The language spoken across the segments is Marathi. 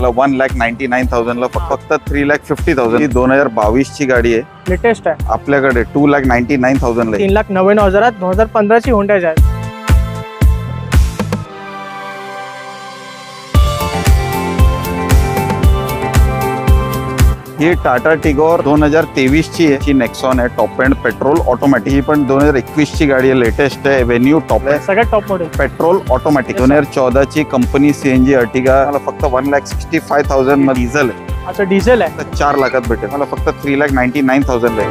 मला 1,99,000 ला फक्त 3,50,000 ही 2022 ची गाडी आहे, लेटेस्ट आहे आपल्याकडे 2,99,000 ला 3,99,000 2015 ची होंडा आहे। ही टाटा टिगोर 2023 ची आहे, ही नेक्सॉन आहे, टॉप एंड पेट्रोल ऑटोमॅटिक। ही पण 2021 ची गाडी आहे, लेटेस्ट आहे, व्हेन्यू टॉप आहे, सगळ्यात टॉप मॉडेल पेट्रोल ऑटोमॅटिक। 2014 ची कंपनी सीएनजी अर्टिगा मला फक्त 1,65,000 मध्ये डिझेल आहे। अच्छा डिझेल आहे, 4 लाखात भेटेल, मला फक्त 3,99,000 ला आहे।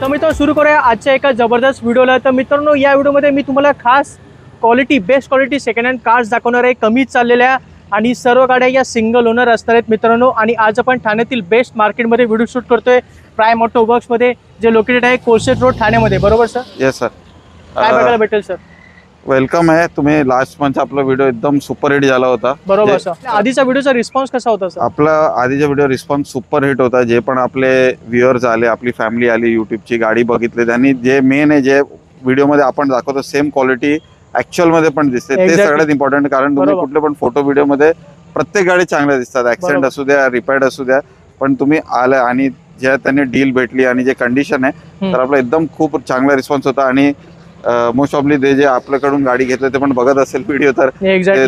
तर मित्रांनो सुरू करूया आजच्या एका जबरदस्त व्हिडिओला। तर मित्रांनो या व्हिडिओमध्ये मी तुम्हाला खास quality, best quality second hand cars दाखवणार आहे, कमी चाललेल्या, आणि सर्व गाड्या या सिंगल ओनर असणार आहेत मित्रांनो। आणि आज आपण ठाण्यातील बेस्ट मार्केटमध्ये व्हिडिओ शूट करतोय, प्राईम ऑटो वर्क्समध्ये, जे लोकेटेड आहे कोलशेत रोड ठाण्यामध्ये, बरोबर सर? Yes sir. काय बघायला भेटेल सर? वेलकम आहे, तुम्ही लास्ट मंथ आपला व्हिडिओ एकदम सुपर हिट झाला होता, बरोबर सर। आधीचा व्हिडिओचा रिस्पॉन्स कसा होता सर? आपला आधीचा व्हिडिओ रिस्पॉन्स सुपर हिट होता। जे पण आपले व्ह्युअर्स आले, आपली फॅमिली आली, युट्यूबची गाडी बघितली, त्यांनी जे मेन आहे, जे व्हिडिओमध्ये आपण दाखवतो सेम क्वालिटी ऍक्च्युअल मध्ये पण दिसते, ते सगळ्यात इम्पॉर्टंट। कारण तुम्ही कुठले पण फोटो व्हिडिओ मध्ये प्रत्येक गाडी चांगल्या दिसतात, ऍक्सिडेंट असू द्या, रिपेअर्ड असू द्या, पण तुम्ही आलं आणि ज्या त्यांनी डील भेटली आणि जे कंडिशन आहे, तर आपला एकदम खूप चांगला रिस्पॉन्स होता। आणि मोस्ट ऑफली ते जे आपल्याकडून गाडी घेतले ते पण बघत असेल व्हिडिओ, तर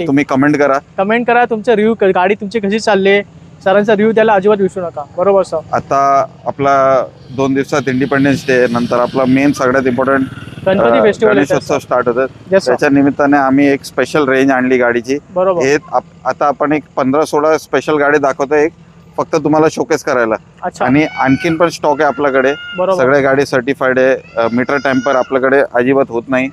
तुम्ही कमेंट करा तुमचे रिव्ह्यू, गाडी तुमची कशी चालली, सरांचा रिव्ह्यू द्यायला अजिबात विसरू नका, बरोबर सर? आता आपला 2 दिवसात इंडिपेंडन्स डे, नंतर आपला मेन सगळ्यात इम्पॉर्टंट गणपती फेस्टिवल स्टार्ट होतात, त्याच्या निमित्ताने आम्ही एक स्पेशल रेंज आणली गाडीची। हे आता आपण एक 15-16 स्पेशल गाडी दाखवतोय, एक फक्त तुम्हाला शोकेस करायला, आणि आणखीन पण स्टॉक आहे आपल्याकडे, सगळ्या गाडी सर्टिफाईड आहे, मीटर टॅम्पर आपल्याकडे अजिबात होत नाही,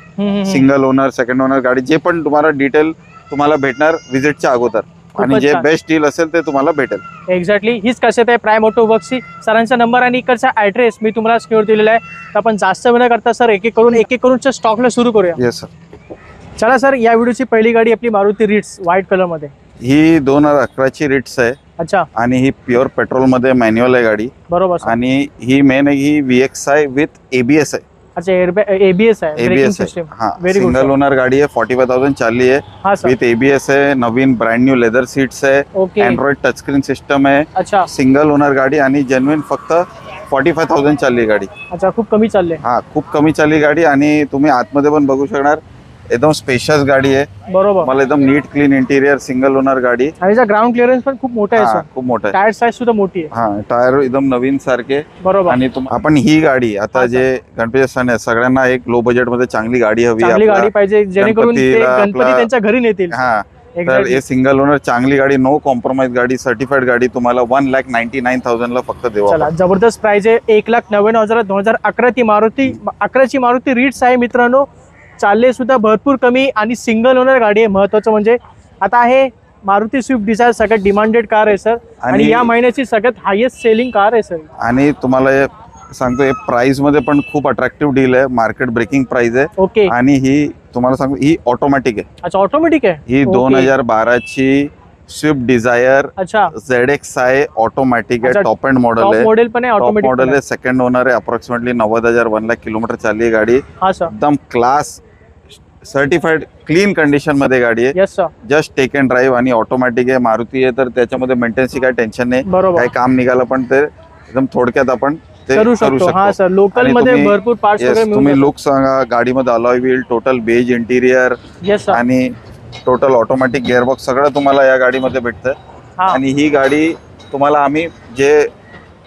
सिंगल ओनर, सेकंड ओनर गाडी, जे पण तुम्हाला डिटेल तुम्हाला भेटणार विजिटच्या अगोदर, आणि जे बेस्ट डील असेल ते तुम्हाला भेटेल। एक्झॅक्टली हीच खासियत आहे प्राईम ऑटो वर्क्सची। सरांचा नंबर आणि इकडचा ऍड्रेस मी तुम्हाला स्क्रीनवर दिलेला आहे। तर आपण जास्त वेळ न करता सर एक एक करून स्टॉकला सुरू करूया। Yes sir. चला सर, या व्हिडिओची पहिली गाडी आपली मारुती रिट्स व्हाईट कलर मध्ये, ही 2011 ची रिट्स आहे। अच्छा, आणि ही प्युअर पेट्रोल मध्ये मॅन्युअल आहे गाडी, बरोबर सर। आणि ही मेन आहे, ही VXI विथ ABS आहे। अच्छा, ABS आहे, ब्रेकिंग सिस्टम। सिंगल ओनर गाडी आहे, 45,000 चालली आहे, विथ ABS आहे, नवीन ब्रँड न्यू लेदर सीट्स आहे, अँड्रॉइड टच स्क्रीन सिस्टम आहे। अच्छा, सिंगल ओनर गाडी आणि जेन्युइन फक्त 45,000 चालली गाडी। अच्छा, खूप कमी चालली, हा खूप कमी चालली गाडी, आणि तुम्ही आतमध्ये पण बघू शकणार, एकदम स्पेशियस गाडी आहे, बरोबर, मला एकदम नीट क्लीन इंटिरियर, सिंगल ओनर गाडी, आणि ग्राउंड क्लिअरन्स पण खूप मोठा आहे, खूप मोठा आहे, टायर साइज सुद्धा मोठी आहे, हा टायर एकदम नवीन सारखे, बरोबर। आणि आपण ही गाडी आता जे गणपती सण आहे, सगळ्यांना एक लो बजेट मध्ये चांगली गाडी हवी, चांगली गाडी पाहिजे, जेणेकरून गणपती त्यांच्या घरी नेतील। हा, तर हे सिंगल ओनर चांगली गाडी, नो कॉम्प्रोमाइज गाडी, सर्टिफाईड गाडी तुम्हाला 1,99,000 ला फक्त देऊ। चला, जबरदस्त प्राइस आहे, 1,99,000 2011 ची मारुती रिट्स आहे मित्रांनो। चालले सुद्धा भरपूर कमी, आणि सिंगल ओनर गाडी आहे। महत्वाचं म्हणजे आता आहे मारुती स्विफ्ट डिझायर सगळ्यात डिमांडेड कार आहे सर, आणि या महिन्याची सगळ्यात हायेस्ट सेलिंग कार आहे सर। आणि तुम्हाला सांगतो, प्राइस मध्ये पण खूप अट्रॅक्टिव्ह डील आहे, मार्केट ब्रेकिंग प्राइस आहे। ओके, आणि ही तुम्हाला सांगतो, ही ऑटोमॅटिक आहे। अच्छा, ऑटोमॅटिक आहे, ही 2012 ची स्विफ्ट डिझायर, अच्छा, ZXI ऑटोमॅटिक आहे, टॉप एंड मॉडेल आहे, मॉडेल पण आहे, ऑटोमॅटिक मॉडेल आहे, सेकंड ओनर आहे, अप्रॉक्सिमेटली 90,000 1 लाख किलोमीटर चालली आहे गाडी। हा सर, एकदम क्लास सर्टिफाईड क्लीन कंडिशन मध्ये गाडी आहे। Yes sir, just take and drive, आणि ऑटोमॅटिक आहे, मारुती आहे, तर त्याच्यामध्ये मेंटेनन्सची काही टेन्शन नाही, काही काम निघालं पण ते एकदम थोडक्यात आपण ते करू शकतो। हा सर, लोकल मध्ये भरपूर पार्ट्स वगैरे मिळून, तुम्ही लुक सांगा गाडीमध्ये, alloy wheel, total beige interior, yes sir, आणि टोटल ऑटोमॅटिक गिअरबॉक्स सगळं तुम्हाला या गाडीमध्ये भेटतं। आणि ही गाडी तुम्हाला आम्ही जे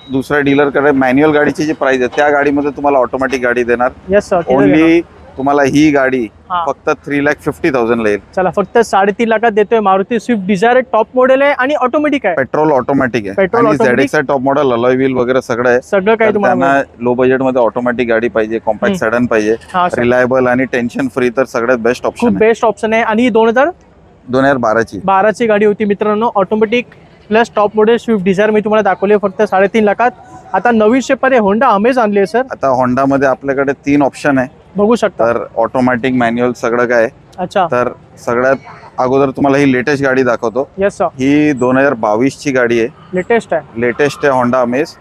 दुसऱ्या डीलरकडे मॅन्युअल गाडीची जी प्राइस आहे, त्या गाडीमध्ये तुम्हाला ऑटोमॅटिक गाडी देणार। यस सर, ओनली तुम्हाला ही गाडी फक्त 3,50,000 ला येईल। चला, फक्त 3.5 लाखात देतोय Maruti Swift Dzire, top model आहे आणि ऑटोमॅटिक आहे, पेट्रोल ऑटोमॅटिक आहे, आणि ZXI top model, alloy wheel वगैरे सगळं आहे, सगळं काही तुम्हाला। लो बजेट मध्ये ऑटोमॅटिक गाडी पाहिजे, कॉम्पॅक्ट सेडन पाहिजे, रिलायबल आणि टेन्शन फ्री, तर सगळ्यात बेस्ट ऑप्शन, खूप बेस्ट ऑप्शन आहे। आणि 2012 ची गाडी होती मित्रांनो, automatic plus top model Swift Dzire मी तुम्हाला दाखवले फक्त 3.5 लाखात। आता नवीन शेप मध्ये होंडा अमेज आणली आहे सर। आता होंडा मध्ये आपल्याकडे 3 ऑप्शन आहे, बघू शकता, तर ऑटोमॅटिक, मॅन्युअल सगळं काय। अच्छा, तर सगळ्यात अगोदर तुम्हाला ही लेटेस्ट गाडी दाखवतो। यस सर, ही 2022 ची गाडी आहे, लेटेस्ट आहे होंडा अमेज,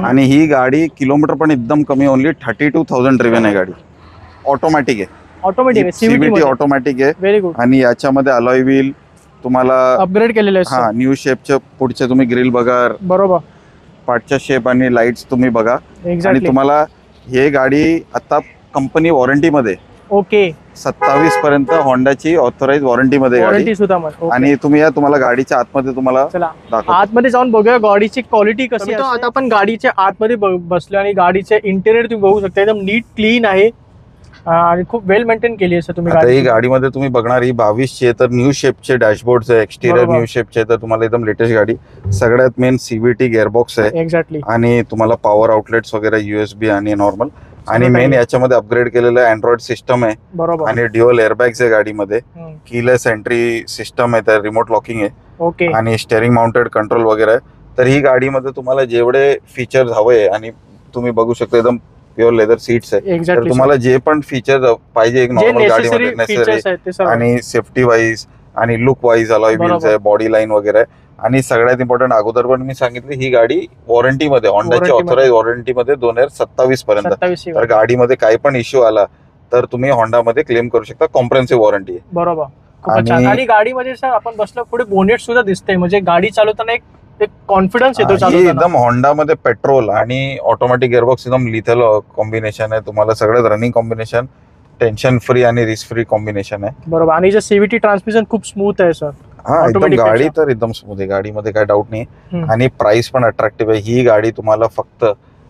आणि ही गाडी किलोमीटर पण एकदम कमी, ओनली 32,000 ड्रिव्हन आहे गाडी। ऑटोमॅटिक आहे, ऑटोमॅटिक सीव्हीटी ऑटोमॅटिक आहे. Very good. आणि याच्यामध्ये अलॉय व्हील तुम्हाला अपग्रेड केलेलं आहे हा न्यू शेपचे पुढचे तुम्ही ग्रिल बघा, बरोबर, पाठच्या शेप आणि लाईट्स तुम्ही बघा. आणि एक्झॅक्टली. तुम्हाला हे गाडी आता कंपनी वॉरंटीमध्ये ओके, 27 पर्यंत होंडाची ऑथराइज वॉरंटीमध्ये गाडी. वॉरंटी सुद्धा मग. Okay. आणि तुम्ही या तुम्हाला गाडीच्या आतमध्ये तुम्हाला चला दाखवतो. आतमध्ये जाऊन बघूया गाडीची क्वालिटी कशी आहे. आता आपण गाडीच्या आतमध्ये बसलो आणि गाडीचे इंटेरियर तुम्ही बघू शकता, एकदम नीट क्लीन आहे आणि खूप वेल मेंटेन केली आहे तुम्ही आता ही गाडी. गाडीमध्ये तुम्ही बघणार ही 22ची आहे, तर न्यू शेपचे डॅशबोर्ड आहे, एक्सटिरियर बरोबर. न्यू शेपचे, तर तुम्हाला एकदम लेटेस्ट गाडी. सगळ्यात मेन सीव्हीटी गिअरबॉक्स आहे एक्झॅक्टली. आणि तुम्हाला पॉवर आउटलेट्स वगैरे USB आणि नॉर्मल. आणि सगळं मेन काही. याच्यामध्ये अपग्रेड केलेलं आहे अँड्रॉइड सिस्टम आहे बरोबर. आणि ड्युअल एअरबॅग्स आहे गाडीमध्ये. हम्म. कीलेस एंट्री सिस्टम आहे, तर रिमोट लॉकिंग आहे ओके. आणि स्टेअरिंग माउंटेड कंट्रोल वगैरे आहे. तर ही गाडीमध्ये तुम्हाला जेवढे फीचर्स हवे आणि तुम्ही बघू शकता एकदम प्युअर लेदर सीट्स आहे. तर एक्झॅक्टली. तुम्हाला जे पण फीचर पाहिजे एक जे नॉर्मल गाडीमध्ये नेसेसरी नेसेसरी फीचर्स आहेत ते सर्व. आणि सेफ्टी वाईज आणि लुक वाईज अलॉय व्हील्स बरोबर. आहे, बॉडी लाईन वगैरे आहे. आणि सगळ्यात इम्पॉर्टंट अगोदर पण मी सांगितली ही गाडी वॉरंटीमध्ये होंडाची Warranty ऑथराइज वॉरंटीमध्ये 2027 पर्यंत. 27 तर गाडीमध्ये काही पण इश्यू आला तर तुम्ही होंडामध्ये क्लेम करू शकता, कॉम्प्रेन्सिव्ह वॉरंटी आहे. बरोबर. खूपच छान. आणि- आणि गाडीमध्ये सर आपण बसलो पुढे बोनेट सुद्धा दिसतंय, म्हणजे गाडी चालवताना एक कॉन्फिडन्स येतो ही चालवताना. एकदम होंडामध्ये पेट्रोल आणि ऑटोमॅटिक गिअरबॉक्स एकदम लिथल कॉम्बिनेशन आहे. तुम्हाला सगळ्यात रनिंग कॉम्बिनेशन, टेन्शन फ्री आणि रिस्क फ्री कॉम्बिनेशन आहे. बरोबर. आणि जे CVT ट्रान्समिशन खूप स्मूथ आहे सर. हा एकदम Automatic गाडी पेक्षा. तर एकदम स्मूथ आहे, गाडीमध्ये काय डाऊट नाही. हम्म. आणि प्राइस पण अट्रॅक्टिव्ह आहे. ही गाडी तुम्हाला फक्त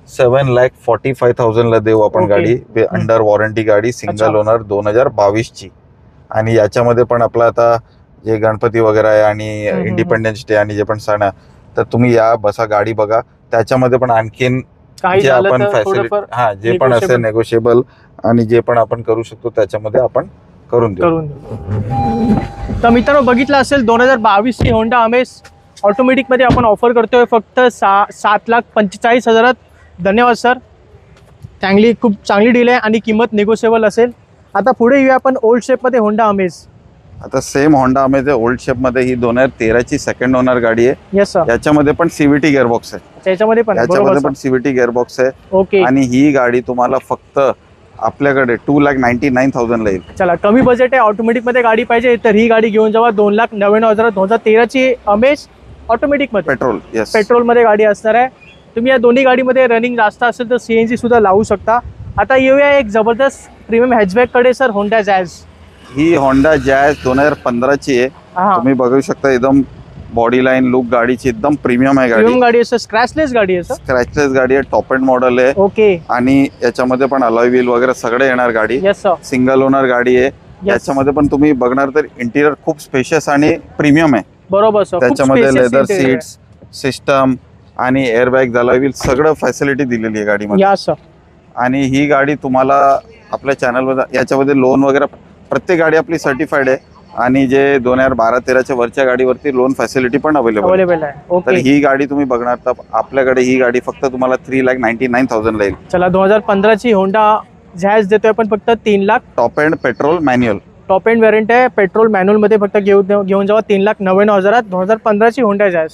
7,45,000 ला देऊ आपण Okay. गाडी. अंडर वॉरंटी गाडी, सिंगल अच्छा. ओनर 2022 ची. आणि याच्यामध्ये पण आपला आता जे गणपती वगैरे आहे आणि हम्म. इंडिपेंडन्स डे आणि जे पण सण आहे, तर तुम्ही या बसा गाडी बघा. त्याच्यामध्ये पण आणखीन काही जे झालं आपण तर फॅसिलिटी थोडंफार जे पण असेल negotiable. नेगोशिएबल आणि जे पण आपण करू शकतो त्याच्यामध्ये आपण करून देऊ. करून देऊ. तर मित्रांनो बघितलं असेल 2022 ची होंडा अमेज ऑटोमॅटिक मध्ये आपण ऑफर करतोय फक्त 7,45,000. धन्यवाद सर, खूप चांगली डील आहे आणि किंमत नेगोशिएबल असेल. आता पुढे येऊया आपण ओल्ड शेप मध्ये होंडा अमेज. आता सेम होंडा अमेज ओल्ड शेप मध्ये ही 2013 ची सेकंड ओनर गाडी आहे. Yes sir. याच्यामध्ये पण सीव्हीटी गिअरबॉक्स आहे. त्याच्यामध्ये पण याच्यामध्ये पण सीव्हीटी गिअरबॉक्स आहे. ओके. आणि ही गाडी तुम्हाला फक्त आपल्याकडे 2,99,000 ला येईल. चला कमी बजेट आहे, ऑटोमॅटिक मध्ये गाडी पाहिजे तर ही गाडी घेऊन जावा. 2,99,000 2013 ची अमेज ऑटोमॅटिक मध्ये पेट्रोल. येस, पेट्रोल मध्ये गाडी असणार आहे. तुम्ही या दोन्ही गाडीमध्ये रनिंग जास्त असेल तर CNG सुद्धा लावू शकता. आता येऊया एक जबरदस्त प्रीमियम हॅचबॅक कडे सर, होंडा जॅझ. ही होंडा जॅझ 2015 ची आहे. हा, तुम्ही बघू शकता एकदम बॉडी लाईन लुक गाडीची एकदम प्रीमियम आहे प्रीमियम गाडी. गाडी आहे सर, स्क्रॅचलेस गाडी आहे सर. स्क्रॅचलेस गाडी आहे, टॉप एंड मॉडेल आहे. ओके. आणि याच्यामध्ये पण अलॉय व्हील वगैरे सगळे येणार गाडी. Yes sir. सिंगल ओनर गाडी आहे. याच्यामध्ये पण तुम्ही बघणार तर इंटिरियर खूप स्पेशियस आणि प्रीमियम आहे. बरोबर सर. त्याच्यामध्ये लेदर सीट्स सिस्टम आणि एअरबॅग अलॉय व्हील सगळं फॅसिलिटी दिलेली आहे गाडीमध्ये. या सर. आणि ही गाडी तुम्हाला आपल्या चॅनलवर याच्यामध्ये लोन वगैरे प्रत्येक गाडी आपली सर्टिफाईड आहे. आणि जे 2012-13च्या वरच्या गाडीवरती लोन फॅसिलिटी पण अवेलेबल. अवेलेबल आहे. तर ओके. ही गाडी तुम्ही बघणार तर आपल्याकडे ही गाडी फक्त तुम्हाला 3,99,000 ला येईल. चला 2015 ची होंडा झॅझ देतोय आपण फक्त 3 lakh. Top end petrol manual. Top end variant आहे, पेट्रोल मॅन्युअल मध्ये फक्त घेऊन जावा. 3,99,000 2015 ची होंडा जॅझ.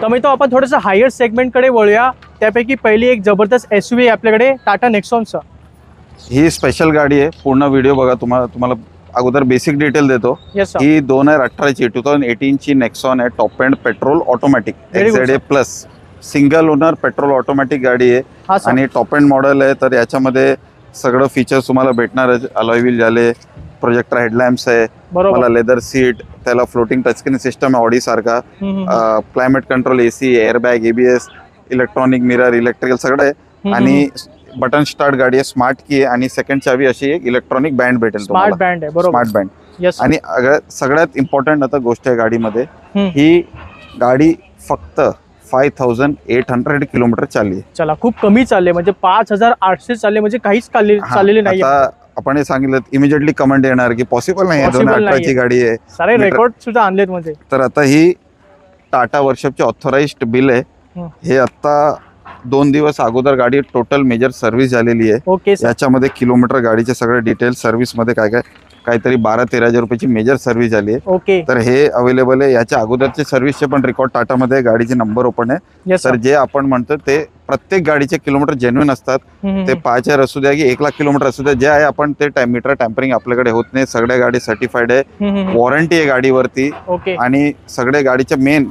तर मी तो आपण थोडंसं हायर सेगमेंट कडे वळूया. त्यापैकी पहिली एक जबरदस्त SUV आहे आपल्याकडे, टाटा नेक्सॉन सर. ही स्पेशल गाडी आहे. पूर्ण व्हिडिओ बघा. तुम्हाला अगोदर बेसिक डिटेल देतो. Yes sir. ही 2018 ची नेक्सॉन आहे. Top end petrol automatic Very good, XZA plus single owner petrol automatic गाडी आहे. हा सर. आणि टॉप एंड मॉडेल आहे. तर याच्यामध्ये सगळं फीचर्स तुम्हाला भेटणार आहे. अलॉय व्हील झाले, प्रोजेक्टर हेडलॅम्प्स आहे, बरोबर. मला लेदर सीट, त्याला फ्लोटिंग टचस्क्रीन सिस्टम आहे ऑडी सारखा, climate control, AC, airbag, ABS, electronic mirror, electrical सगळं आहे. आणि बटन स्टार्ट गाडी आहे, स्मार्ट की आहे आणि सेकंड चावी अशी एक इलेक्ट्रॉनिक बँड भेटेल स्मार्ट तुम्हाला. बँड आहे. बरोबर. Smart band. येस. आणि सगळ्यात इम्पॉर्टंट आता गोष्ट आहे गाडीमध्ये, हम्म. ही गाडी फक्त 5,800 किलोमीटर चालली आहे. चला खूप कमी चालले, म्हणजे 5,800 चालले, म्हणजे काहीच चाललेली नाही. आता आपण हे सांगितलं इमिजिएटली कमेंट येणार की पॉसिबल नाही आहे, Possible 2018 ची नाहीये. गाडी आहे. सारे रेकॉर्ड सुद्धा आणलेत म्हणजे. तर आता ही टाटा वर्कशॉपची ऑथराइज्ड बिल आहे. हे आता 2 दिवस अगोदर गाडी टोटल मेजर सर्व्हिस झालेली आहे. Okay sir. याच्यामध्ये किलोमीटर, गाडीचे सगळे डिटेल्स, सर्व्हिस मध्ये काय काहीतरी 12-13 हजार रुपयाची मेजर सर्व्हिस झाली आहे. ओके. तर हे अवेलेबल आहे. याच्या अगोदरचे सर्व्हिसचे पण रेकॉर्ड टाटामध्ये गाडीचे नंबर ओपन आहे. येस तर जे आपण म्हणतो ते प्रत्येक गाडीचे किलोमीटर जेन्युइन असतात. ते 5,000 असू द्या की 1,00,000 किलोमीटर असू द्या, जे आहे आपण ते मीटर टॅम्परिंग आपल्याकडे होत नाही. सगळ्या गाडी सर्टिफाईड आहे, वॉरंटी आहे गाडीवरती. ओके. आणि सगळे गाडीचे मेन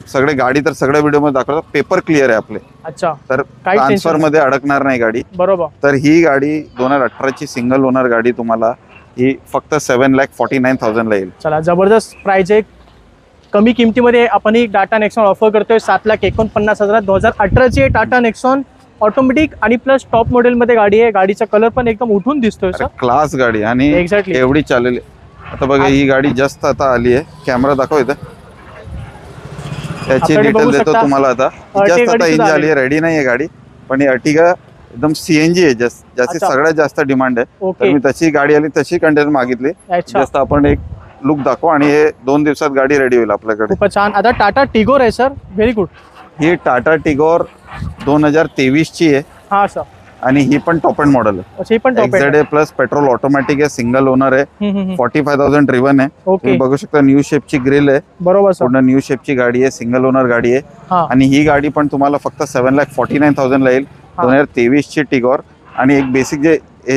सगळे गाडी तर सगळ्या व्हिडिओमध्ये दाखवतात, पेपर क्लिअर आहे आपले. अच्छा. तर ट्रान्सफर मध्ये अडकणार नाही गाडी. बरोबर. तर ही गाडी 2018 ची सिंगल ओनर गाडी तुम्हाला ही फक्त 7,49,000 ला येईल. चला, जबरदस्त प्राइस आहे. कमी किमतीमध्ये आपण ही टाटा नेक्सॉन ऑफर करतोय. 7,49,000 2018 ची टाटा नेक्सॉन ऑटोमॅटिक आणि प्लस टॉप मॉडेल मध्ये गाडी आहे. गाडीचा कलर पण एकदम उठून दिसतोय सर. क्लास गाडी आणि Exactly. एवढी चालेल. आता बघा ही गाडी जस्ट आता आली आहे. कॅमेरा दाखव इथं, त्याची आपल्याकडे डिटेल बघू देतो शकता. तुम्हाला. आता Ertiga जस्ट आता गाडी इंजिन सुद्धा आली आहे, रेडी नाही आहे गाडी, पण ही अर्टिगा एकदम सीएनजी आहे, ज्याची अच्छा. सगळ्यात जास्त डिमांड आहे. तर ओके. मी तशी गाडी आली तशी कंटेनर मागितली. अच्छा. जस्ट आपण एक लुक दाखव आणि हे 2 दिवसात गाडी रेडी होईल आपल्याकडे. खूपच छान. आता टाटा टिगोर आहे सर. Very good. ही टाटा टिगोर 2023 ची आहे हा सर. आणि ही पण टॉप एंड मॉडेल आहे. अच्छा, ही पण टॉप आहे. XZA प्लस पेट्रोल ऑटोमॅटिक आहे, सिंगल ओनर आहे, 45,000 ड्रिव्हन आहे. ओके. तुम्ही बघू शकता न्यू शेपची ग्रिल आहे, बरोबर सर. पूर्ण न्यू शेपची गाडी आहे, सिंगल ओनर गाडी आहे. हा. आणि ही गाडी पण तुम्हाला फक्त 7,49,000 ला येईल. 2023 ची टिगोर. आणि एक बेसिक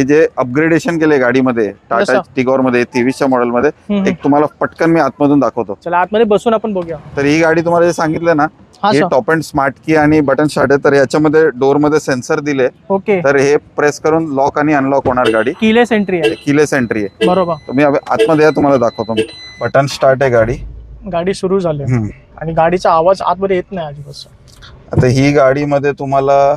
जे अपग्रेडेशन केले गाडीमध्ये टाटा जसं? टिगोर मध्ये 23च्या मॉडेल मध्ये, एक तुम्हाला पटकन मी आतमधून दाखवतो. चला, आतमध्ये बसून आपण बघूया. तर ही गाडी तुम्हाला जे सांगितलं ना, हा हे सर. टॉप अँड स्मार्ट की आणि बटन स्टार्ट आहे. तर याच्यामध्ये डोर मध्ये सेन्सर दिले. ओके. तर हे प्रेस करून लॉक आणि अनलॉक होणार गाडी. कीलेस एंट्री आहे. कीलेस एंट्री आहे. बरोबर. तुम्ही आतमध्ये या, तुम्हाला दाखवतो मी. बटन स्टार्ट आहे गाडी. गाडी सुरू झाली हम्म. आणि गाडीचा आवाज आतमध्ये येत नाही अजिबात. आता ही गाडीमध्ये तुम्हाला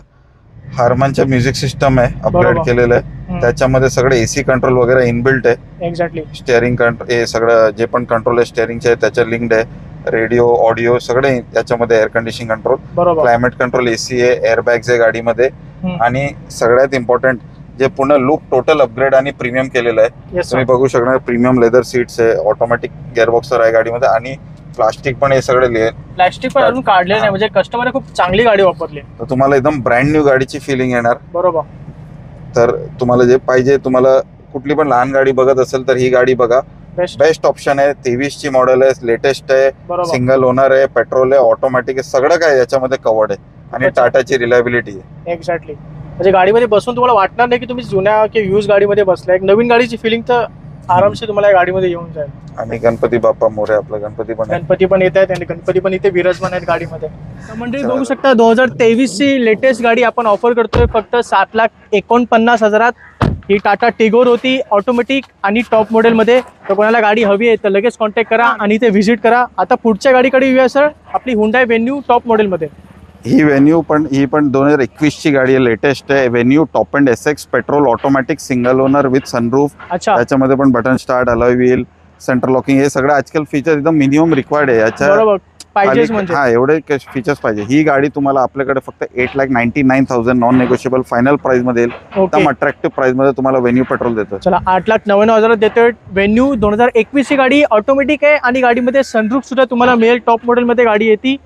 हार्मनच्या म्युझिक सिस्टम आहे, अपग्रेड बरोबर. केलेलं आहे. त्याच्यामध्ये सगळे एसी कंट्रोल वगैरे इनबिल्ट आहे. एक्झॅक्टली. स्टेअरिंग कंट्रोल, हे सगळं जे पण कंट्रोल आहे स्टेअरिंगचे आहे त्याच्या लिंक्ड आहे. रेडिओ, ऑडिओ सगळे याच्यामध्ये, एअर कंडिशनिंग कंट्रोल, बरोबर. क्लायमेट कंट्रोल, एसी आहे, एअरबॅग्स आहे गाडीमध्ये. आणि सगळ्यात इम्पॉर्टंट जे पूर्ण लुक टोटल अपग्रेड आणि प्रीमियम केलेलं आहे. येस तुम्ही बघू शकणार प्रीमियम लेदर सीट्स आहे, ऑटोमॅटिक गिअरबॉक्सर आहे गाडीमध्ये. आणि प्लास्टिक पण हे सगळे प्लास्टिक पण अजून काढले नाही, म्हणजे कस्टमरने खूप चांगली गाडी वापरली. तर तुम्हाला एकदम ब्रँड न्यू गाडीची फिलिंग येणार. बरोबर. तर तुम्हाला जे पाहिजे, तुम्हाला कुठली पण लहान गाडी बघत असेल तर ही गाडी बघा. बेस्ट ऑप्शन आहे. 23 ची मॉडेल आहे, लेटेस्ट आहे, बरोबर. सिंगल ओनर आहे, पेट्रोल आहे, ऑटोमॅटिक आहे, सगळं काय याच्यामध्ये कव्हर्ड आहे. आणि अच्छा. टाटाची रिलायबिलिटी आहे. एक्झॅक्टली. म्हणजे गाडीमध्ये बसून तुम्हाला वाटणार नाही की तुम्ही जुन्या किंवा यूज गाडीमध्ये बसलाय. एक नवीन गाडीची फिलिंग तर आरामशी तुम्हाला या गाडीमध्ये येऊन जाईल. आणि गणपती बाप्पा मोरे, आपला गणपती पण आहे. गणपती पण येत आहेत आणि गणपती पण इथे विराजमान आहेत गाडीमध्ये. तर मंडळी बघू शकता 2023 ची लेटेस्ट गाडी आपण ऑफर करतोय फक्त 7,49,000. ही टाटा टिगोर होती, ऑटोमॅटिक आणि टॉप मॉडेलमध्ये. तर कोणाला गाडी हवी आहे तर लगेच कॉन्टॅक्ट करा आणि इथे व्हिजिट करा. आता पुढच्या गाडीकडे येऊया सर. आपली हुंडाई वेन्यू टॉप मॉडेलमध्ये. ही ही पण 2021 ची गाडी आहे, लेटेस्ट आहे. Venue top and SX petrol automatic single owner with sunroof. अच्छा. त्याच्यामध्ये पण button start, alloy wheel, centre locking, हे सगळं आजकाल फीचर एकदम मिनिमम रिक्वायर्ड आहे. याच्या बरोबर. पाहिजेच म्हणजे. हा, एवढे फीचर्स पाहिजे. ही गाडी तुम्हाला आपल्याकडे फक्त 8,99,000 नॉन नेगोशिएबल फायनल प्राइस मध्ये येईल. एकदम अट्रॅक्टिव्ह प्राइस मध्ये तुम्हाला वेन्यू पेट्रोल देतो. चला, 8,99,000 देतोय. वेन्यू 2021 ची गाडी, ऑटोमॅटिक आहे आणि गाडीमध्ये सनरूफ सुद्धा तुम्हाला मिळेल. टॉप मॉडेलमध्ये गाडी येते.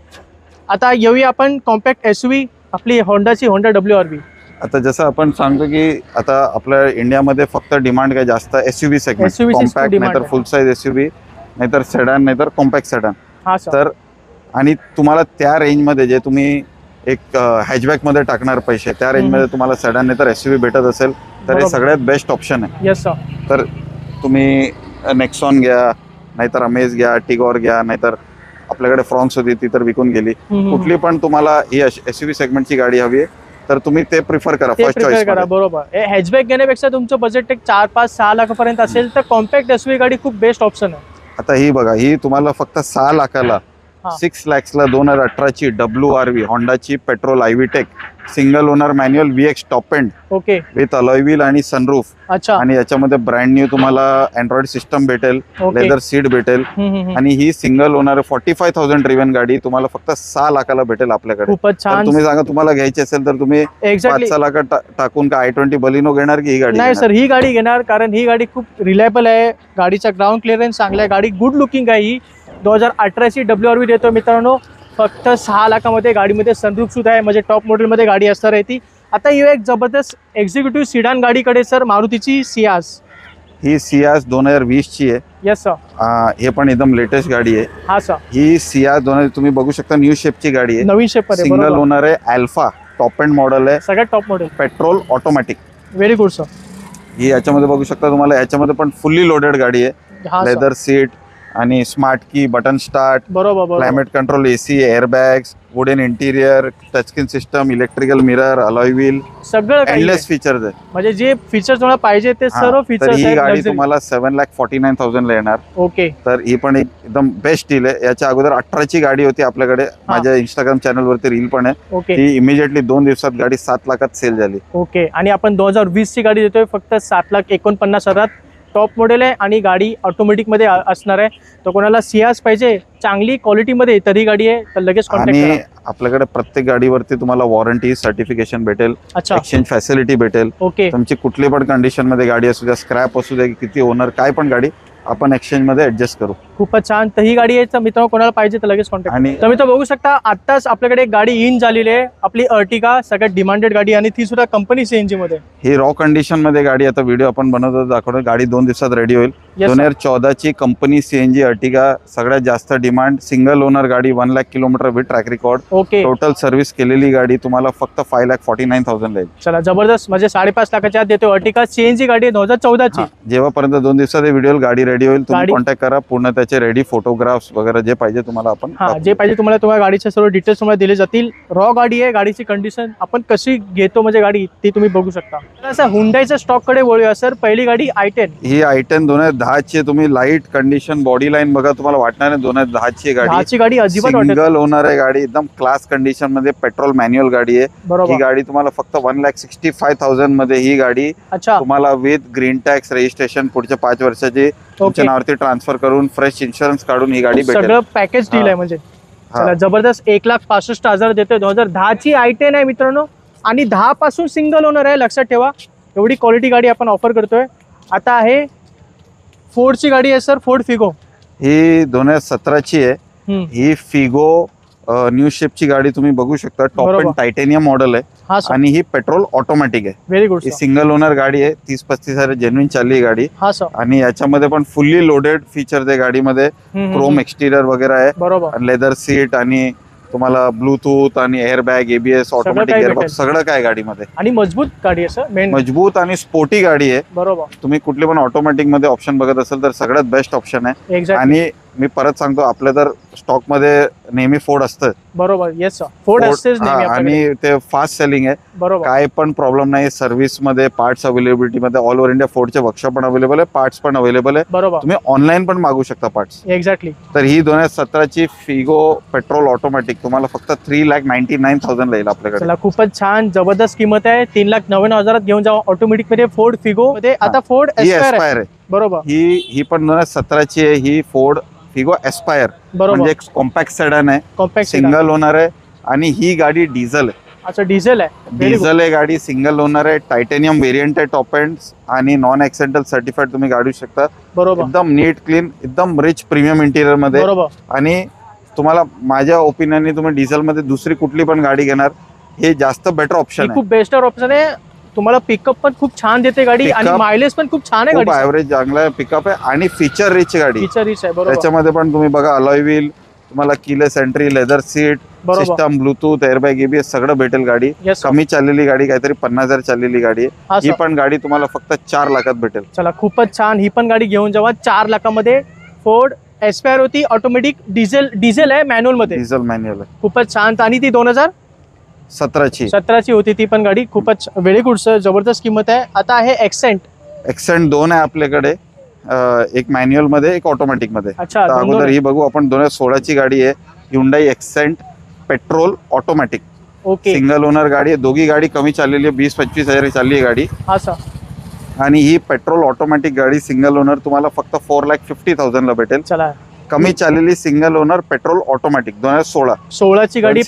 आता येऊया आपण कॉम्पॅक्ट SUV, आपली होंडाची होंडा WRV. आता जसं आपण सांगतो की आता आपल्या इंडियामध्ये फक्त डिमांड काय जास्त SUV सेगमेंट, SUV ची कॉम्पॅक्ट demand नाहीतर फुल साईज SUV, नाहीतर सेडान, नाहीतर कॉम्पॅक्ट सेडान. हा सर. तर आणि तुम्हाला त्या रेंजमध्ये जे तुम्ही एक हॅचबॅक मध्ये टाकणार पैसे, त्या रेंजमध्ये तुम्हाला सेडान नाहीतर SUV भेटत असेल तर हे बरोबर. सगळ्यात बेस्ट ऑप्शन आहे. Yes sir. तर तुम्ही नेक्सॉन घ्या, नाहीतर अमेज घ्या, टिगोर घ्या, नाहीतर आपल्याकडे फ्रॉन्क्स होती ती तर विकून गेली. कुठली पण तुम्हाला ही SUV सेगमेंटची गाडी हवी आहे तर तुम्ही ते प्रिफर करा, फर्स्ट चॉईस करा. बरोबर. हे हॅचबॅक घेण्यापेक्षा तुमचं बजेट एक 4-5-6 लाखापर्यंत असेल तर कॉम्पॅक्ट SUV गाडी खूप बेस्ट ऑप्शन आहे. आता ही बघा, ही तुम्हाला फक्त 6 लाखाला 6 lakhsला 2018 ची WRV होंडाची petrol IVTEC single owner manual VX top end okay with alloy wheel आणि सनरूफ. अच्छा. आणि याच्यामध्ये ब्रँड न्यू तुम्हाला अँड्रॉइड सिस्टम भेटेल, ओके. लेदर सीट भेटेल. आणि ही सिंगल ओनर 45,000 ड्रिव्हन गाडी तुम्हाला फक्त 6 लाखाला भेटेल आपल्याकडे. खूपच तर छान. तुम्ही सांगा, तुम्हाला घ्यायची असेल तर तुम्ही एक्झॅक्टली 5-6 लाख टाकून का I20 बलिनो घेणार की ही गाडी नाही घेणार? सर, ही गाडी घेणार कारण ही गाडी खूप रिलायबल आहे. गाडीचा ग्राउंड क्लिअरन्स चांगला आहे. गाडी गुड लुकिंग आहे. ही 2018 ची WRV देतो मित्रांनो फक्त 6 लाखामध्ये. गाडीमध्ये सनरूफ सुद्धा आहे, म्हणजे टॉप मॉडेलमध्ये गाडी असणार आहे ती. आता येऊ एक जबरदस्त एक्झिक्युटिव्ह सिडान गाडीकडे सर, मारुतीची सियाज. ही सियाज 2020 ची आहे. Yes sir. हे पण एकदम लेटेस्ट गाडी आहे. हा सर. ही सियाज 2000 तुम्ही बघू शकता न्यू शेपची गाडी आहे. नवीन शेप आहे. सिंगल ओनर आहे. अल्फा टॉप एंड मॉडेल आहे. सगळ्यात top model. Petrol automatic. Very good sir. ही याच्यामध्ये बघू शकता तुम्हाला याच्यामध्ये पण फुल्ली लोडेड गाडी आहे. लेदर सीट आणि स्मार्ट की, बटन स्टार्ट, बरोबर. Climate control, AC, airbags, wooden interior, touchscreen system, electrical mirror, alloy wheel, सगळं एंडलेस फीचर्स आहे. म्हणजे जे फीचर्स तुम्हाला पाहिजे ते सर्व फीचर्स ही गाडी आहेत. तुम्हाला 7,49,000 ला येणार. ओके. तर ही पण एकदम बेस्ट डील आहे. याच्या अगोदर 18ची गाडी होती आपल्याकडे. माझ्या इंस्टाग्राम चॅनल वरती रील पण आहे. ओके. ती इमिजिएटली 2 दिवसात गाडी 7 लाखात सेल झाली. ओके. आणि आपण 2020 ची गाडी देतोय फक्त 7,49,000. टॉप मॉडेल आहे आणि गाडी ऑटोमॅटिक मध्ये असणार आहे. तर कोणाला सियाज पाहिजे चांगली क्वालिटी मध्ये तरी गाडी आहे तर लगेच कॉन्टॅक्ट आणि करा. आपल्याकडे प्रत्येक गाडीवरती तुम्हाला वॉरंटी, सर्टिफिकेशन भेटेल, अच्छा. एक्सचेंज फॅसिलिटी भेटेल. ओके. तुमची कुठली पण कंडिशन मध्ये गाडी असू द्या, स्क्रॅप असू द्या, किती ओनर काय पण गाडी आपण एक्सचेंज मध्ये ऍडजस्ट करू. खूपच छान. तर ही गाडी आहे तर मित्रांनो कोणाला पाहिजे तर लगेच कॉन्टॅक्ट. आणि तर मित्र बघू शकता आताच आपल्याकडे एक गाडी इन झालेली आहे. आपली अर्टिगा सगळ्यात डिमांडेड गाडी आणि ती सुद्धा कंपनी सीएनजी मध्ये. ही रॉ कंडिशन मध्ये गाडी आता व्हिडिओ आपण बनवतो दाखवतो. गाडी 2 दिवसात रेडी होईल. 2014 ची कंपनी सीएनजी अर्टिगा, सगळ्यात जास्त डिमांड, सिंगल ओनर गाडी, 1 lakh kilometre with track record. Okay. Total service केलेली गाडी तुम्हाला फक्त 5,49,000 ला येईल. चला जबरदस्त. म्हणजे 5.5 लाखाच्या आत देतो. अर्टिगा सीएनजी गाडी आहे 2014 ची. जेव्हापर्यंत 2 दिवसात व्हिडिओ गाडी रेडी होईल तुम्ही गाडी- कॉन्टॅक्ट करा. पूर्ण त्याचे रेडी फोटोग्राफ्स वगैरे जे पाहिजे तुम्हाला आपण जे पाहिजे तुम्हाला गाडीचे सर्व डिटेल्स तुम्हाला दिले जातील. रॉ गाडी आहे. गाडीची कंडिशन आपण कशी घेतो म्हणजे गाडी ती तुम्ही बघू शकता. तर असं हुंडाईच्या स्टॉक कडे वळूया सर. पहिली गाडी i10. ही i10 2010 ची. तुम्ही लाईट कंडिशन, बॉडी लाईन बघा, तुम्हाला वाटणार नाही 2010 ची गाडी. 10 ची गाडी अजिबात वाटत. सिंगल ओनर आहे गाडी, एकदम क्लास कंडिशन मध्ये, पेट्रोल मॅन्युअल गाडी आहे. ही बरोबर. गाडी तुम्हाला फक्त 1,65,000 मध्ये ही गाडी अच्छा. तुम्हाला विथ ग्रीन टॅक्स, रजिस्ट्रेशन पुढच्या 5 वर्षाची तुमच्या नावावरती ट्रान्सफर करून फ्रेश इन्शुरन्स काढून ही गाडी भेटेल. सगळं पॅकेज डील आहे म्हणजे. चला जबरदस्त. 1,65,000 देतोय. 2010 ची i10 आहे मित्रांनो आणि 10 पासून सिंगल ओनर आहे. लक्षात ठेवा एवढी क्वालिटी गाडी आपण ऑफर करतोय. आता आहे फोर्डची गाडी आहे सर. Ford Figo. ही 2017 ची आहे. ही फिगो न्यू शेपची गाडी तुम्ही बघू शकता. टॉप एंड टायटेनियम मॉडेल आहे आणि ही पेट्रोल ऑटोमॅटिक आहे. Very good. ही सिंगल ओनर गाडी आहे. 30-35 हजार जेन्युइन चालली गाडी. हा सर. आणि याच्यामध्ये पण फुल्ली लोडेड फीचर आहे गाडीमध्ये. क्रोम एक्सटिरियर वगैरे आहे. बरोबर. लेदर सीट आणि तुम्हाला ब्लूटूथ आणि एअरबॅग, एबीएस, ऑटोमॅटिक गिअरबॉक्स सगळं काय गाडीमध्ये. आणि मजबूत गाडी आहे सर. मेन मजबूत आणि स्पोर्टी गाडी आहे. बरोबर. तुम्ही कुठले पण ऑटोमॅटिक मध्ये ऑप्शन बघत असेल तर सगळ्यात बेस्ट ऑप्शन आहे. आणि मी परत सांगतो आपल्या तर स्टॉक मध्ये नेहमी फोर्ड असतं. बरोबर. Yes sir. फोर्ड असतेच नेहमी आणि ते फास्ट सेलिंग आहे. बरोबर. काय पण प्रॉब्लेम नाही. सर्व्हिस मध्ये, पार्ट्स अवेलेबिलिटी मध्ये ऑल ओव्हर इंडिया फोर्डचे वर्कशॉप पण अवेलेबल आहे. पार्ट्स पण अवेलेबल आहे. बरोबर. तुम्ही ऑनलाईन पण मागू शकता पार्ट्स. एक्झॅक्टली. तर ही 2017 ची फिगो पेट्रोल ऑटोमॅटिक तुम्हाला फक्त 3,99,000 ला येईल आपल्याकडे. चला खूपच छान. जबरदस्त किंमत आहे. 3,99,000 घेऊन जावा ऑटोमॅटिक मध्ये फोर्ड फिगो मध्ये. आता फोर्ड एस्पायर आहे. बरोबर. ही पण 2017 ची आहे. ही फोर्ड फिगो एस्पायर म्हणजे एक कॉम्पॅक्ट सेडान आहे. कॉम्पॅक्ट सिंगल ओनर आहे आणि ही गाडी डिझेल आहे. अच्छा डिझेल आहे. डिझेल आहे गाडी. सिंगल ओनर आहे. टायटेनियम व्हेरियंट आहे. टॉप एंड आणि नॉन ऍक्सिडेंटल सर्टिफाईड तुम्ही गाडी शकता. बरोबर. एकदम नीट क्लीन, एकदम रिच प्रीमियम इंटिरियर मध्ये. बरोबर. आणि तुम्हाला माझ्या ओपिनियनने तुम्ही डिझेल मध्ये दुसरी कुठली पण गाडी घेणार हे जास्त बेटर ऑप्शन आहे. खूप बेस्ट ऑप्शन आहे. तुम्हाला पिकअप पण खूप छान देते गाडी आणि मायलेज पण खूप छान आहे गाडी. ऍव्हरेज चांगला आहे. पिकअप आहे आणि फीचर रिच गाडी. फीचर रिच आहे. बरोबर. त्याच्यामध्ये पण तुम्ही बघा अलॉय व्हील, तुम्हाला keyless entry, leather seat, system, Bluetooth, airbag, ABS सगळं भेटेल. गाडी कमी चाललेली गाडी, काहीतरी 50,000 चाललेली गाडी आहे. ही पण गाडी तुम्हाला फक्त 4 लाखात भेटेल. चला खूपच छान. ही पण गाडी घेऊन जावा 4 लाखामध्ये. फोर्ड एस्पायर होती. ऑटोमॅटिक डिझेल आहे. मॅन्युअल मध्ये. डिझेल मॅन्युअल आहे. खूपच छान. आणि ती 2017 ची होती ती पण गाडी. खूपच व्हेरी गुड सर. जबरदस्त किंमत आहे. आता आहे एक्सेंट. 2 आहे आपल्याकडे. एक मॅन्युअल मध्ये, एक ऑटोमॅटिक मध्ये. अच्छा. अगोदर ही बघू आपण. 2016 ची गाडी आहे. Hyundai accent petrol automatic. Okay. Single owner गाडी आहे. दोघी गाडी कमी चाललेली आहे. 20-25 हजार चालली आहे गाडी. हा सर. आणि ही पेट्रोल ऑटोमॅटिक गाडी सिंगल ओनर तुम्हाला फक्त 4,50,000 ला भेटेल. चला. कमी चाललेली सिंगल ओनर पेट्रोल ऑटोमॅटिक 2016 ची गाडी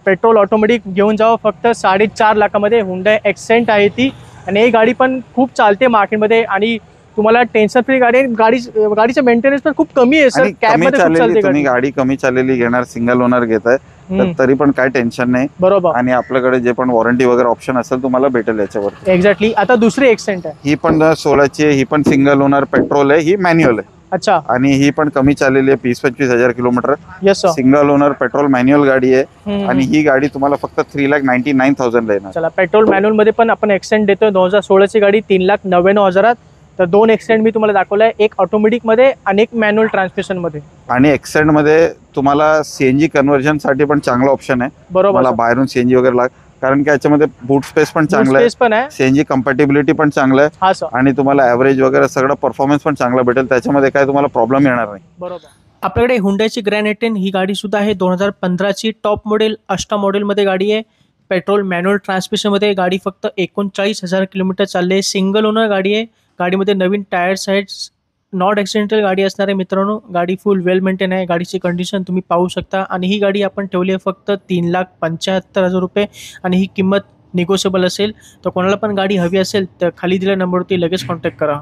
पेट्रोल ऑटोमॅटिक घेऊन जावं फक्त 4.5 लाखामध्ये. Hyundai एक्सेंट आहे ती आणि ही गाडी पण खूप चालते मार्केटमध्ये आणि तुम्हाला टेन्शन फ्री गाडी. गाडीचं मेंटेनन्स पण खूप कमी आहे सर. कॅब मध्ये खूप चालते तुम्ही गाडी कमी चाललेली घेणार, सिंगल ओनर घेताय तरी पण काय टेन्शन नाही. बरोबर. आणि आपल्याकडे जे पण वॉरंटी वगैरे ऑप्शन असेल तुम्हाला भेटेल याच्यावर. एक्झॅक्टली. आता दुसरी एक्सेंट आहे, ही पण 16ची आहे, ही पण सिंगल ओनर पेट्रोल आहे, ही मॅन्युअल आहे. अच्छा. आणि ही पण कमी चाललेली आहे, 20-25 kilometre. Yes sir. Single owner petrol manual गाडी आहे. आणि ही गाडी तुम्हाला फक्त 3,99,000 येणार. चला, पेट्रोल मॅन्युअल मध्ये पण आपण एक्सटेंड देतोय. 2016 ची गाडी 3,99,000. तर 2 एक्सटेंड मी तुम्हाला दाखवलाय, एक ऑटोमॅटिक मध्ये आणि एक मॅन्युअल ट्रान्समिशन मध्ये. आणि एक्सेंड मध्ये तुम्हाला सीएनजी कन्व्हर्जन साठी पण चांगला ऑप्शन आहे. बरोबर. मला बाहेरून सीएनजी वगैरे कारण की याच्यामध्ये बूट स्पेस पण चांगला आहे, सीएनजी कम्पॅटिबिलिटी पण चांगलं आहे. आणि तुम्हाला ऍव्हरेज वगैरे सगळं परफॉर्मन्स पण चांगला भेटेल, त्याच्यामध्ये काय तुम्हाला प्रॉब्लेम येणार नाही. बरोबर. आपल्याकडे हुंडाईची ग्रँड एटेन ही गाडी सुद्धा आहे. 2015ची टॉप मॉडेल, अष्टा मॉडेलमध्ये गाडी आहे. पेट्रोल मॅन्युअल ट्रान्समिशनमध्ये गाडी फक्त 39,000 किलोमीटर चालली आहे. सिंगल ओनर गाडी आहे. गाडीमध्ये नवीन टायर्स आहेत. नॉट ॲक्सिडेंटल गाडी असणार आहे मित्रांनो. गाडी फुल वेल मेंटेन आहे. गाडीची कंडिशन तुम्ही पाहू शकता. आणि ही गाडी आपण ठेवली आहे फक्त 3,75,000 रुपये. आणि ही किंमत निगोशिएबल असेल. तर कोणाला पण गाडी हवी असेल तर खाली दिलेल्या नंबरवरती लगेच कॉन्टॅक्ट करा.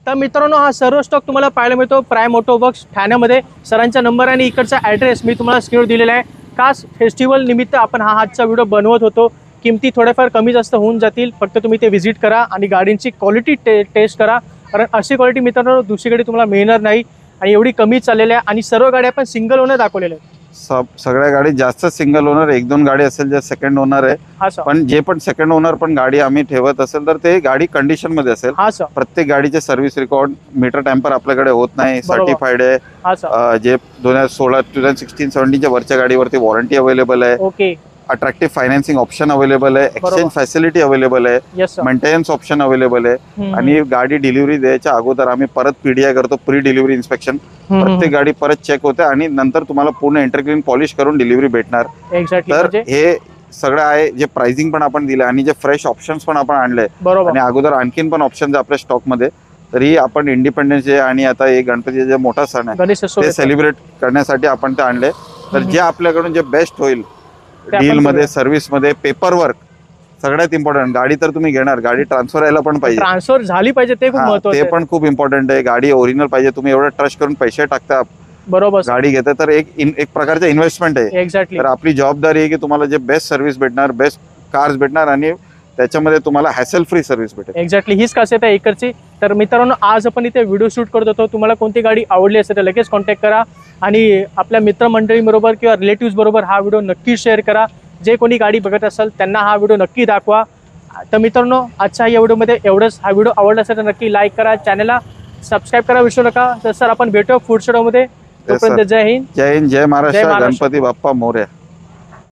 तर मित्रांनो, हा सर्व स्टॉक तुम्हाला पाहायला मिळतो प्राईम ऑटो वर्क्स ठाण्यामध्ये. सरांचा नंबर आणि इकडचा ॲड्रेस मी तुम्हाला स्क्रीनवर दिलेला आहे. खास फेस्टिवल निमित्त आपण हा आजचा व्हिडिओ बनवत होतो. किमती थोड्याफार कमी जास्त होऊन जातील, फक्त तुम्ही ते व्हिजिट करा आणि गाडींची क्वालिटी टेस्ट करा. कारण अशी क्वालिटी मित्रांनो दुसरीकडे तुम्हाला मिळणार नाही. आणि एवढी कमी चाललेल्या आणि सर्व गाड्या आपण सिंगल ओनर दाखवलेल्या आहेत. सगळ्या गाडी जास्त सिंगल ओनर, 1-2 गाडी असेल जे सेकंड ओनर आहे. पण जे पण सेकंड ओनर पण गाडी आम्ही ठेवत असेल तर ते गाडी कंडिशन मध्ये असेल. प्रत्येक गाडीचे सर्व्हिस रेकॉर्ड, मीटर टॅम्पर आपल्याकडे होत नाही, सर्टिफाईड आहे. जे 2016, 2016, 17च्या वरच्या गाडीवरती वॉरंटी अवेलेबल आहे. Okay. Attractive financing option available आहे, एक्सचेंज फॅसिलिटी अवेलेबल आहे, मेंटेनन्स ऑप्शन अवेलेबल आहे. आणि गाडी डिलिव्हरी द्यायच्या अगोदर आम्ही परत पीडीआय करतो, प्री डिलिव्हरी इन्स्पेक्शन. प्रत्येक गाडी परत चेक होते आणि नंतर तुम्हाला पूर्ण इंटरक्लीन पॉलिश करून डिलिव्हरी भेटणार. तर हे सगळं आहे. जे प्राइसिंग पण आपण दिलं आणि जे फ्रेश ऑप्शन्स पण आपण आणले आणि अगोदर आणखीन पण ऑप्शन आपल्या स्टॉक मध्ये. तरी आपण इंडिपेंडन्स डे आणि आता हे गणपती जे मोठा सण आहे ते सेलिब्रेट करण्यासाठी आपण ते आणले. तर जे आपल्याकडून जे बेस्ट होईल डील मध्ये, सर्व्हिस मध्ये, पेपर वर्क सगळ्यात इम्पॉर्टंट. गाडी तर तुम्ही घेणार, गाडी ट्रान्सफर यायला पण पाहिजे, ट्रान्सफर झाली पाहिजे, ते खूप महत्त्वाचं आहे. ते पण खूप इम्पॉर्टंट आहे. गाडी ओरिजिनल पाहिजे. तुम्ही एवढं ट्रस्ट करून पैसे टाकता, बरोबर, गाडी घेता, तर एक प्रकारचं इन्व्हेस्टमेंट आहे. एक्झॅक्टली. तर आपली जबाबदारी आहे की तुम्हाला जे बेस्ट सर्व्हिस भेटणार, बेस्ट कार्स भेटणार आणि त्याच्यामध्ये तुम्हाला हॅसल फ्री सर्व्हिस भेटेल. एक्झॅक्टली हीच खासियत आहे इकडची. तर मित्रांनो, आज आपण इथे व्हिडिओ शूट करत होतो. तुम्हाला कोणती गाडी आवडली असेल तर लगेच कॉन्टॅक्ट करा आणि आपल्या मित्रमंडळीबरोबर किंवा रिलेटिव्स बरोबर हा व्हिडिओ नक्की शेअर करा. जे कोणी गाडी बघत असेल त्यांना हा व्हिडिओ नक्की दाखवा. तर मित्रांनो, आजच्या या व्हिडिओमध्ये एवढंच. हा व्हिडिओ आवडला असेल तर नक्की लाईक करा, चॅनलला सबस्क्राईब करा विसरू नका. तर सर आपण भेटू पुढच्या व्हिडिओमध्ये. तोपर्यंत जय हिंद, जय हिंद, जय महाराष्ट्र, गणपती बाप्पा मोरया.